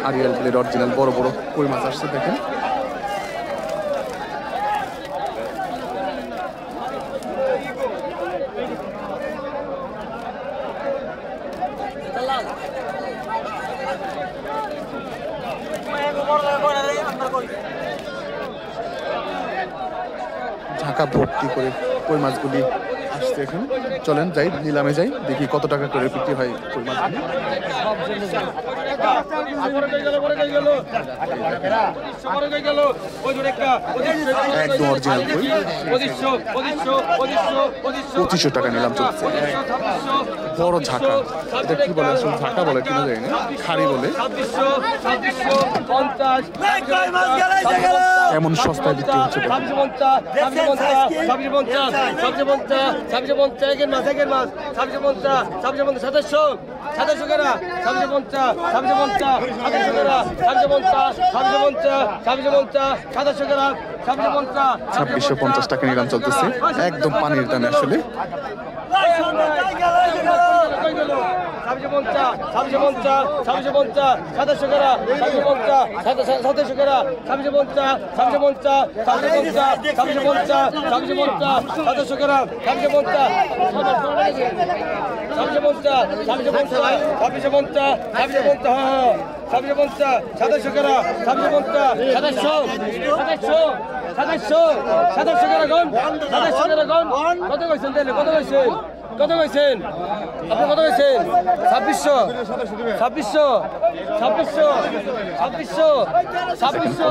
Arial প্লের original বড় বড় কই মাছ আসছে দেখেন। ঝাঁকা ভর্তি করে কই মাছগুলি আসছে এখন। চলেন যাই, নিলামে যাই, দেখি কত টাকা করে বিক্রি হয় কই মাছগুলি। একদম অরিজিনাল কই 2500 টাকা নিলাম চলছে। বড় ঝাঁকা, এটা কি বলে আসলে, ঝাঁকা বলে কিনা যায় না, খাড়ি বলে। এমন সস্তায় বিক্রি হচ্ছে। $2650 টাকা নিলাম চলতেছে, একদম পানির দামে আসলে। কত কইছেন আপনি? কত কইছেন? 2600 2600 2600 2600 2600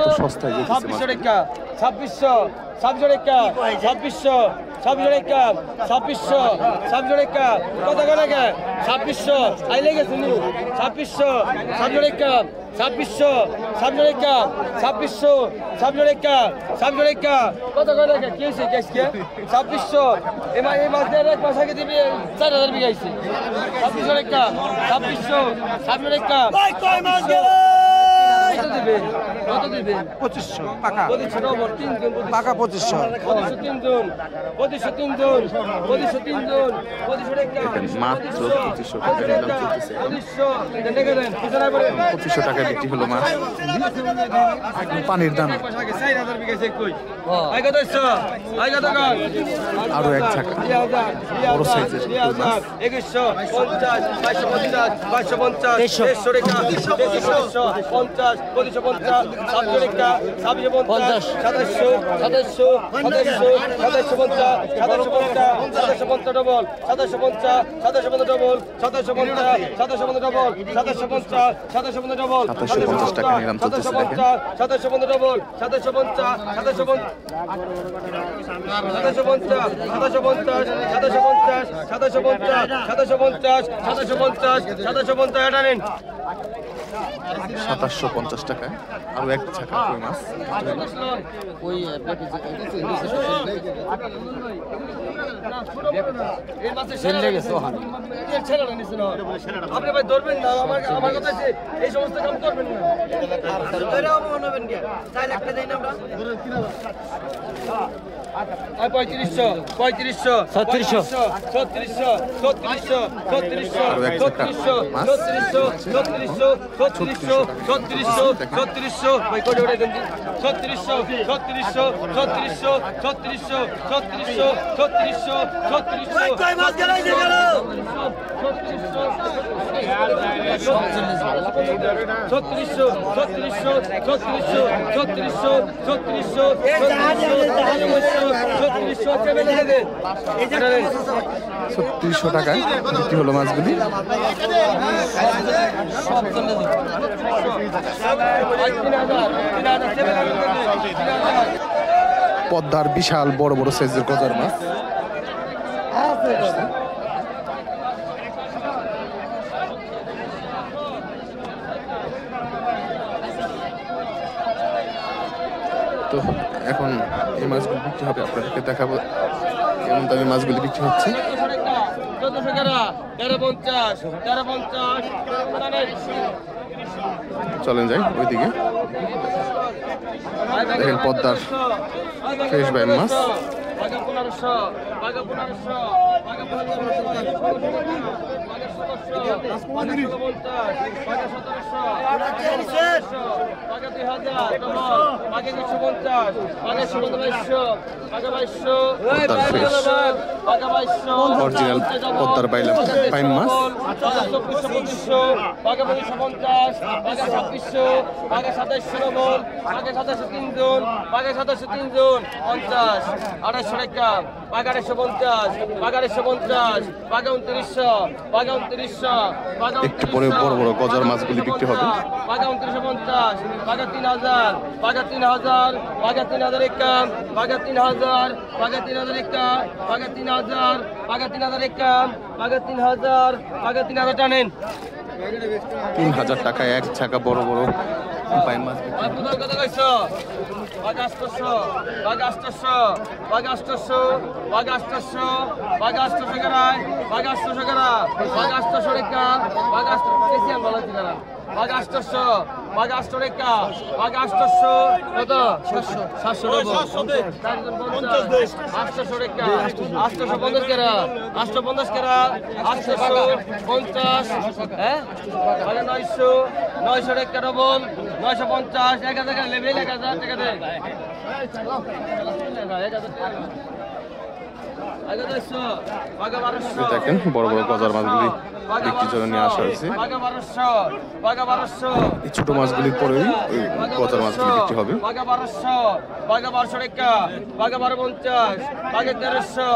2600 টাকা 2600 2600 টাকা 2600 2600 টাকা 2600 2600 টাকা কত টাকা 2600 আইলে গেছে নি 2600 2600 টাকা 2600 2600 টাকা 2600 2600 টাকা 2600 টাকা কত টাকা কি হইছে আজকে 2600 এই মাছ এক মাস আগে দিবি 4000 বিঘাইছে 2600 টাকা 2600 2600 টাকা ভাই কয় মাছ গেল কত দিবে? কত দিবে? 2500 পাকা 2500 নম্বর 3 জন পাকা 2500 3 জন 3 জন 3 জন 2500 টাকা মাত্র 2500 টাকা নিলাম চলতেছে। 2500 টাকা বিক্রি হলো মাছ, একদম পানির দাম। 4000 বিঘাইছে কই আই কত হইছে? আই কত কর? আরো এক ঝাঁকা বড় সাইজের মাছ 2150 2250 2250 150 টাকা 250 2550 700 টাকা 750 2700 2700 2750 2750 ডবল 2750 2750 ডবল 2750 2750 ডবল 2750 2750 ডবল 2750 টাকা নিলাম চলতেছে দেখেন। 2750 ডবল 2750 2750 এটা নিন 2750 টাকায় আরো এক ঝাঁকা কই মাছ। আপনি ভাই ধরবেন না, আমার কথা আছে এই সমস্ত কাম করবেন না। 3500 3500 3600 3600 3600 3600 3600 3600 ভাই কোডে ওটা দেন 3600 3600 3600 3600 3600 3600 3600 কয় মাছ গেলাই গেল 3600 টাকায় বিক্রি হলো মাছগুলি। পদ্মার বিশাল বড় বড় সাইজের গজার মাছ। তো এখন এই মাছগুলি বিক্রি হবে, আপনাদেরকে দেখাবো কেমন দামে মাছগুলি বিক্রি হচ্ছে। চলেন যাই ওইদিকে, দেখেন পদ্মার ফ্রেশ বাইম মাছ বাঘা 1500 বাঘা 1500 বাঘা অরিজিনাল পদ্মার পাইন মাছ। 2450 বাঘা 2550 বাঘা 2600 বাঘা 2700 বল বাঘা 2703 জন বাঘা 2703 জন 50 2800 টাকা বাঘা 250 বাঘা 250 বাঘা 2900 বাঘা 2900 বাঘা একটু পরে বড় বড় গজার মাছগুলি বিক্রি হবে। বাঘা 2950 বাঘা 3000 বাঘা 3000 বাঘা 3000 একা বাঘা 3000 বাঘা 3000 একা বাঘা 3000 বাঘা 3000 একা বাঘা 3000 বাঘা 3000 টানেন 3000 টাকায় এক ছাকা বড় বড় পাইন মাছ বিক্রি হবে। আপনার কথা কইছো বাঘা 800 বাঘা 800 বাঘা 800 বাঘা 800 বাঘা 800 করায় বাঘা 800 করা বাঘা 800 রেখা বাঘা 800 বেশি আমি বলছি না বাঘা 800 বাঘা 800 রেখা বাঘা 800 কত 700 800 রেখা 850 করা 850 করা 850 হ্যাঁ বাঘা 900 900 রেখা ডবল 950 1000 টাকা লেভেল 1000 টাকা দে 1000 বাঘা 1200 দেখেন বড় বড় গজার মাছগুলি বিক্রির জন্য নিয়ে আসা হয়েছে। বাঘা 1200 বাঘা 1200 এই ছোট মাছগুলির পরেই ওই গজার মাছগুলি বিক্রি হবে। বাঘা 1200 বাঘা 1200 টাকা বাঘা 1250 বাঘা 1300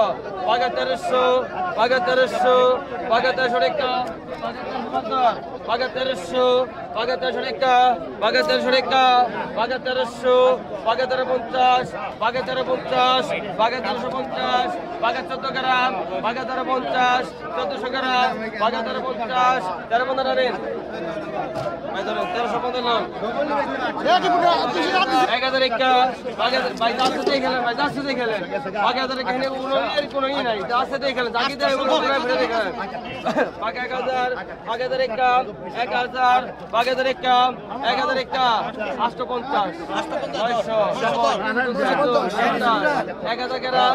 বাঘা 1300 বাঘা 1300 বাঘা 1300 টাকা বাঘা 1300 বাঘা 1300 টাকা বাঘা 1300 টাকা বাঘা 1300 বাঘা 1350 বাঘা 1350 বাঘা 1350 বাঘা 14 গ্রাম বাঘা 1350 1400 গ্রাম বাঘা 1350 1350 রেন 1000 একা বাঘা ভাই 10 দিয়ে খেলেন ভাই 10 দিয়ে খেলেন বাঘা 1000 এখানে কোনো ই নাই 10 দিয়ে খেলেন জাকি দিয়ে কোনো ফেলে দেখেন বাঘা 1000 বাঘা 1000 একা 1000 বাঘা 1000 একা 1000 একা 850 900 1000 কেরা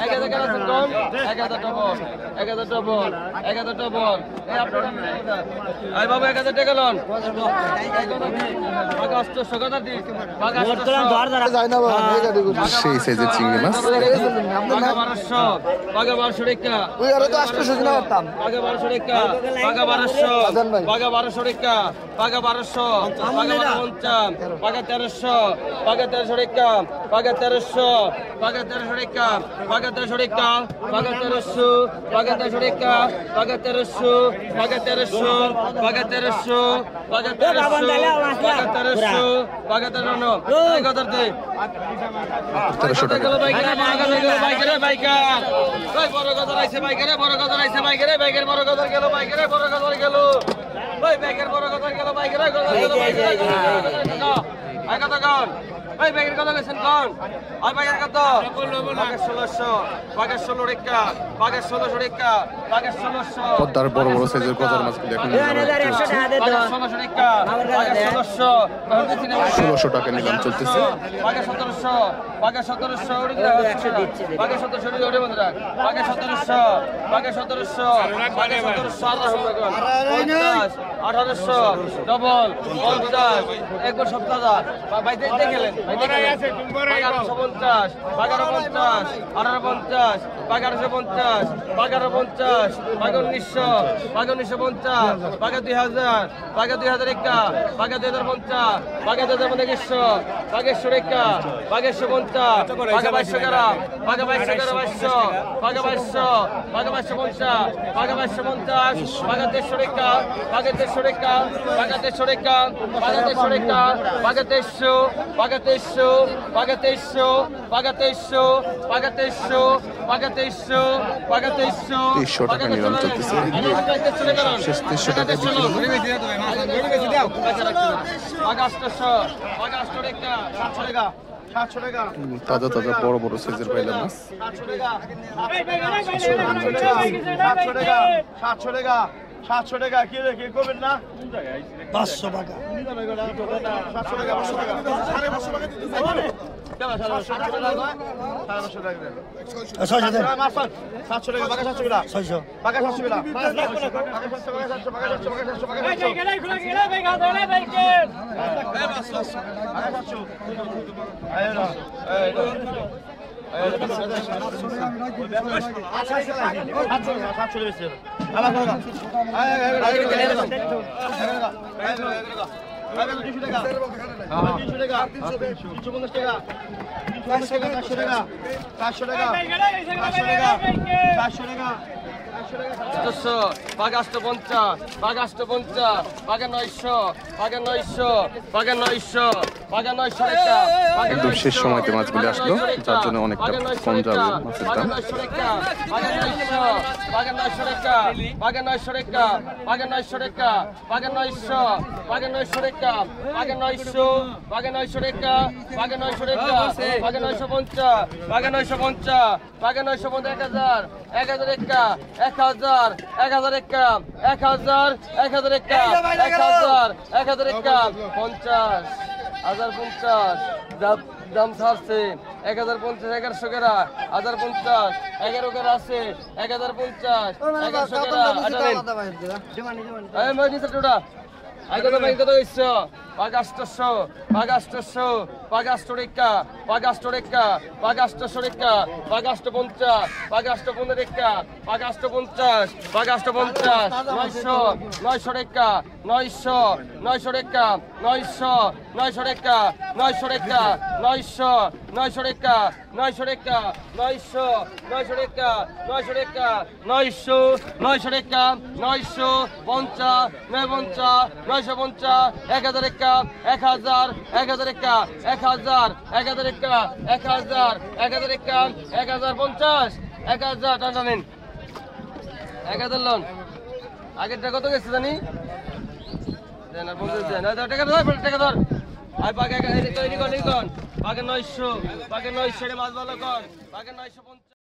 1000 কেরা কম 1000 ডবল 1000 ডবল 1000 ডবল এই আপনারা আই বাবা 1000 টাকা লোন বাঘা 800 কথা দি বাঘা 800 সেই সাইজের চিংড়ি মাছ। বাঘা 1200 বাঘা 1200 টাকা ওই আরো তো 800 দিনা পারতাম বাঘা 1200 টাকা বাঘা 1200 বাঘা 1200 টাকা বাঘা 1200 বাঘা 1250 বাঘা 1300 বাঘা 1300 টাকা বাঘা 1300 বাঘা 1300 টাকা বাঘা 1300 টাকা বাঘা 1300 বাঘা 1300 টাকা বাঘা 1300 বাঘা 1300 বাঘা 1300 বাঘা 1300 বাঘা 1300 বাঘা 1300 এই কথা দে 1300 টাকা। বড় কথা রাইছে বাইকেরে বড় কথা রাইছে বাইকেরে বাইকের বড় কথা গেল বাইকেরে বড় কথা গেল ওই বাইকের বড় কথা গেল বাইকেরে কথা গেল বাইকেরে আই কথা কোন ওই বাইকের কথা কইছেন কোন আর বাইকের কত বাঘের 1600 বাঘের 16 টাকা বাঘের 1600 টাকা বাঘের 1600 পদ্মার বড় বড় সাইজের গজার মাছগুলি এখন 1600 টাকা বাঘের 1600 1600 টাকা নিলাম চলতেছে। বাঘে 1700 বাঘে 1700 বাঘে 1700 ওরে বন্ধুরা বাঘে 1700 বাঘে 1700 বাঘে 1700 1800 ডবল 50 একবার 7000 ভাই দেখলেন ভাই দেখলেন 1850 1850 1850 1850 1850 1900 1950 বাঘে 2000 বাঘে 2000 একা বাঘে 2050 বাঘে 2100 বাঘে 100 একা বাঘে 150 বাঘে 2200 গ্রাম বাঘে 2200 গ্রাম 2200 বাঘে 2200 বাঘে 2250 বাঘে 2250 বাঘে 150 একা বাঘে 150 একা বাঘে 150 একা বাঘে 150 একা বাঘে 150 বাঘে 150 বাঘে 150 বাঘে 150 বাঘে 150 বাঘে 150 বাঘে 150 300 টাকা নিলাম চলতেছে। শেষ 300 টাকা বিক্রি হলো। তাজা তাজা বড় বড় সাইজের পাইলাম মাছ। 700 টাকা 700 টাকা কি রে কি করবেন না 500 টাকা 700 টাকা 500 টাকা 500 টাকা দিতে চাই কেমন 700 টাকা 700 টাকা 600 টাকা 700 টাকা বাকা 700 টাকা 600 বাকা 700 টাকা বাকা 700 বাঘ 850 বাঘ 850 বাঘে 900 বাঘে 900 বাঘে 900 বাঘে 900 টাকা একদম শেষ সময়তে মাছগুলি আসলো, যার জন্য অনেকটা কম যাবে মাছের দাম। বাঘে 900 টাকা বাঘে 900 টাকা বাঘে 900 টাকা বাঘে 900 বাঘে 900 টাকা বাঘে 900 বাঘে 900 টাকা বাঘে 900 টাকা বাঘে 950 বাঘে 950 বাঘে 950 1000 টাকা 1000 1000 টাকা 1000 1000 টাকা 1000 টাকা 50 1050 দাম ছাড়ছে 1050 1100 টাকা 1050 11 টাকা আছে 1050 1100 টাকা এই মনি সেটা আগে তো ভাই কত হইছো বাঘ 800 বাঘ 800 বাঘ 800 টাকা বাঘ 800 টাকা বাঘ 800 টাকা বাঘ 850 বাঘ 850 টাকা বাঘ 850 বাঘ 850 900 900 টাকা 900 900 টাকা 900 900 টাকা 900 টাকা 900 900 টাকা 900 টাকা 900 900 টাকা 900 টাকা 900 900 টাকা 950 950 950 1000 টাকা 1000 1000 টাকা 1000 1000 টাকা 1000 1000 টাকা 1050 1000 টাকা নিন 1000 লোন আগেরটা কত গেছে জানি দেন আর বলতে দেন টাকা ধর টাকা ধর আই পাকে তৈরি কর বাগে 900 বাগে 900 মাছ ভালো কর বাগে 950